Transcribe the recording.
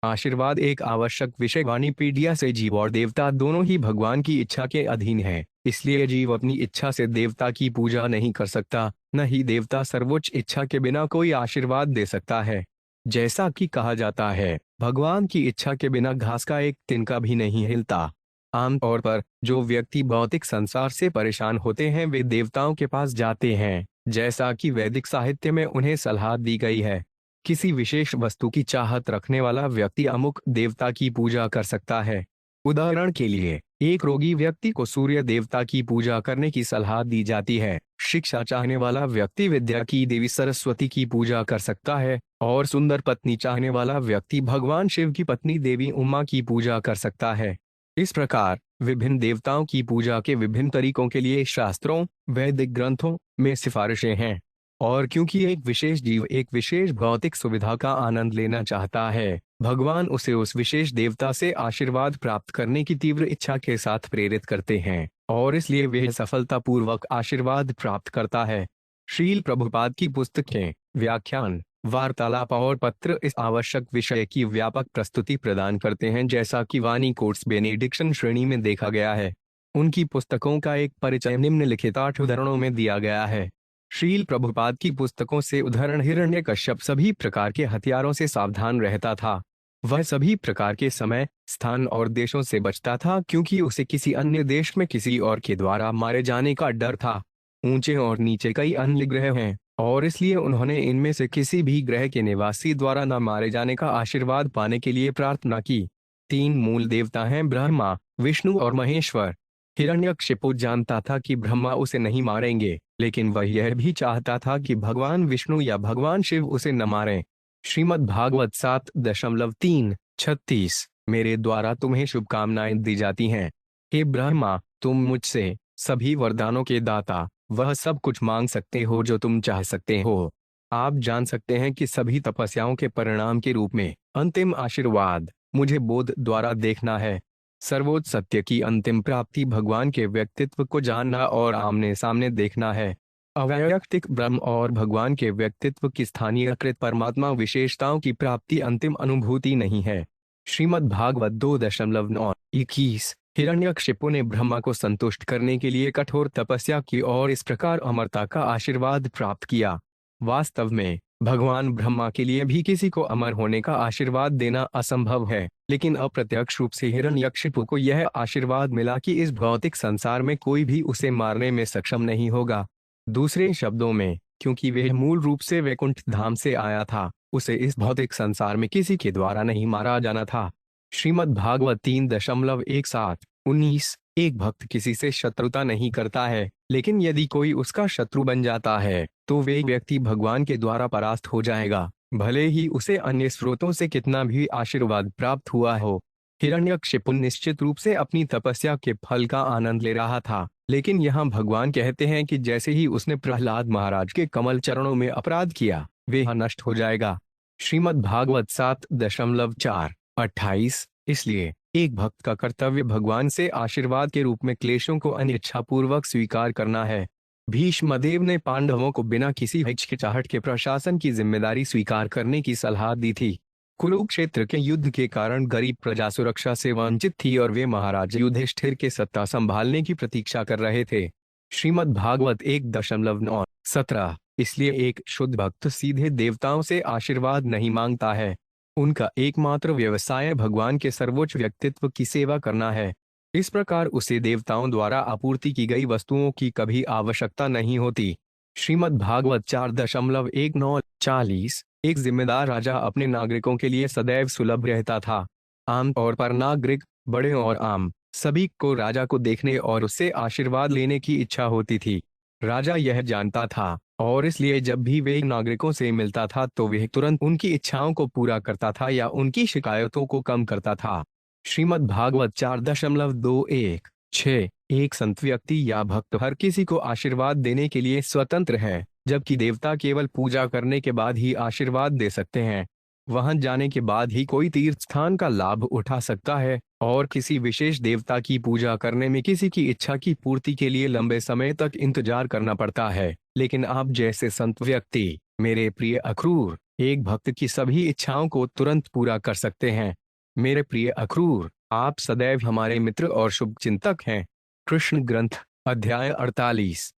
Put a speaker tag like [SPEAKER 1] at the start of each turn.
[SPEAKER 1] आशीर्वाद एक आवश्यक विषय वाणीपीडिया से जीव और देवता दोनों ही भगवान की इच्छा के अधीन है। इसलिए जीव अपनी इच्छा से देवता की पूजा नहीं कर सकता, न ही देवता सर्वोच्च इच्छा के बिना कोई आशीर्वाद दे सकता है। जैसा कि कहा जाता है, भगवान की इच्छा के बिना घास का एक तिनका भी नहीं हिलता। आमतौर पर जो व्यक्ति भौतिक संसार से परेशान होते हैं वे देवताओं के पास जाते हैं, जैसा कि वैदिक साहित्य में उन्हें सलाह दी गई है। किसी विशेष वस्तु की चाहत रखने वाला व्यक्ति अमुक देवता की पूजा कर सकता है। उदाहरण के लिए, एक रोगी व्यक्ति को सूर्य देवता की पूजा करने की सलाह दी जाती है। शिक्षा चाहने वाला व्यक्ति विद्या की देवी सरस्वती की पूजा कर सकता है और सुंदर पत्नी चाहने वाला व्यक्ति भगवान शिव की पत्नी देवी उमा की पूजा कर सकता है। इस प्रकार विभिन्न देवताओं की पूजा के विभिन्न तरीकों के लिए शास्त्रों, वैदिक ग्रंथों में सिफारिशें हैं। और क्योंकि एक विशेष जीव एक विशेष भौतिक सुविधा का आनंद लेना चाहता है, भगवान उसे उस विशेष देवता से आशीर्वाद प्राप्त करने की तीव्र इच्छा के साथ प्रेरित करते हैं और इसलिए वह सफलतापूर्वक आशीर्वाद प्राप्त करता है। श्रील प्रभुपाद की पुस्तकें, व्याख्यान, वार्तालाप और पत्र इस आवश्यक विषय की व्यापक प्रस्तुति प्रदान करते हैं, जैसा कि वाणी कोर्स बेनेडिक्शन श्रेणी में देखा गया है। उनकी पुस्तकों का एक परिचय निम्नलिखित 8 उदाहरणों में दिया गया है। श्रील प्रभुपाद की पुस्तकों से उदाहरण: हिरण्यकश्यप सभी प्रकार के हथियारों से सावधान रहता था। वह सभी प्रकार के समय, स्थान और देशों से बचता था क्योंकि उसे किसी अन्य देश में किसी और के द्वारा मारे जाने का डर था। ऊंचे और नीचे कई अन्य ग्रह हैं और इसलिए उन्होंने इनमें से किसी भी ग्रह के निवासी द्वारा न मारे जाने का आशीर्वाद पाने के लिए प्रार्थना की। 3 मूल देवता हैं, ब्रह्मा, विष्णु और महेश्वर। हिरण्यकशिपु जानता था कि ब्रह्मा उसे नहीं मारेंगे, लेकिन वह यह भी चाहता था कि भगवान विष्णु या भगवान शिव उसे न मारें। श्रीमद् भागवत 7.3:36 मेरे द्वारा तुम्हें शुभकामनाएं दी जाती हैं। हे ब्रह्मा, तुम मुझसे सभी वरदानों के दाता, वह सब कुछ मांग सकते हो जो तुम चाह सकते हो। आप जान सकते हैं कि सभी तपस्याओं के परिणाम के रूप में अंतिम आशीर्वाद मुझे बोध द्वारा देखना है। सर्वोच्च सत्य की अंतिम प्राप्ति भगवान के व्यक्तित्व को जानना और आमने सामने देखना है। अवैयक्तिक ब्रह्म और भगवान के व्यक्तित्व की स्थानीयकृत परमात्मा विशेषताओं की प्राप्ति अंतिम अनुभूति नहीं है। श्रीमद् भागवत 2.9:21 हिरण्यकशिपु ने ब्रह्मा को संतुष्ट करने के लिए कठोर तपस्या की और इस प्रकार अमरता का आशीर्वाद प्राप्त किया। वास्तव में भगवान ब्रह्मा के लिए भी किसी को अमर होने का आशीर्वाद देना असंभव है, लेकिन अप्रत्यक्ष रूप से हिरण्यकशिपु को यह आशीर्वाद मिला कि इस भौतिक संसार में कोई भी उसे मारने में सक्षम नहीं होगा। दूसरे शब्दों में, क्योंकि वह मूल रूप से वैकुंठ धाम से आया था, उसे इस भौतिक संसार में किसी के द्वारा नहीं मारा जाना था। श्रीमद् भागवत 3.17:19 एक भक्त किसी से शत्रुता नहीं करता है, लेकिन यदि कोई उसका शत्रु बन जाता है तो वे व्यक्ति भगवान के द्वारा परास्त हो जाएगा, भले ही उसे अन्य स्रोतों से कितना भी आशीर्वाद प्राप्त हुआ हो। हिरण्यकशिपु निश्चित रूप से अपनी तपस्या के फल का आनंद ले रहा था, लेकिन यहाँ भगवान कहते हैं कि जैसे ही उसने प्रहलाद महाराज के कमल चरणों में अपराध किया, वह नष्ट हो जाएगा। श्रीमद् भागवत 7.4:28 इसलिए एक भक्त का कर्तव्य भगवान से आशीर्वाद के रूप में क्लेशों को अनिच्छापूर्वक स्वीकार करना है। भीष्मदेव ने पांडवों को बिना किसी हिचकिचाहट के प्रशासन की जिम्मेदारी स्वीकार करने की सलाह दी थी। कुरुक्षेत्र के युद्ध के कारण गरीब प्रजा सुरक्षा से वंचित थी और वे महाराज युधिष्ठिर के सत्ता संभालने की प्रतीक्षा कर रहे थे। श्रीमद् भागवत 1.9:17 इसलिए एक शुद्ध भक्त सीधे देवताओं से आशीर्वाद नहीं मांगता है। उनका एकमात्र व्यवसाय भगवान के सर्वोच्च व्यक्तित्व की सेवा करना है। इस प्रकार उसे देवताओं द्वारा आपूर्ति की गई वस्तुओं की कभी आवश्यकता नहीं होती। श्रीमद् भागवत 4.19:40 एक जिम्मेदार राजा अपने नागरिकों के लिए सदैव सुलभ रहता था। आमतौर पर नागरिक, बड़े और आम, सभी को राजा को देखने और उससे आशीर्वाद लेने की इच्छा होती थी। राजा यह जानता था और इसलिए जब भी वे नागरिकों से मिलता था तो वह तुरंत उनकी इच्छाओं को पूरा करता था या उनकी शिकायतों को कम करता था। श्रीमद् भागवत 4.21:6 एक संत व्यक्ति या भक्त हर किसी को आशीर्वाद देने के लिए स्वतंत्र है, जबकि देवता केवल पूजा करने के बाद ही आशीर्वाद दे सकते हैं। वहां जाने के बाद ही कोई तीर्थ स्थान का लाभ उठा सकता है और किसी विशेष देवता की पूजा करने में किसी की इच्छा की पूर्ति के लिए लंबे समय तक इंतजार करना पड़ता है। लेकिन आप जैसे संत व्यक्ति, मेरे प्रिय अक्रूर, एक भक्त की सभी इच्छाओं को तुरंत पूरा कर सकते हैं। मेरे प्रिय अक्रूर, आप सदैव हमारे मित्र और शुभचिंतक हैं। कृष्ण ग्रंथ, अध्याय 48।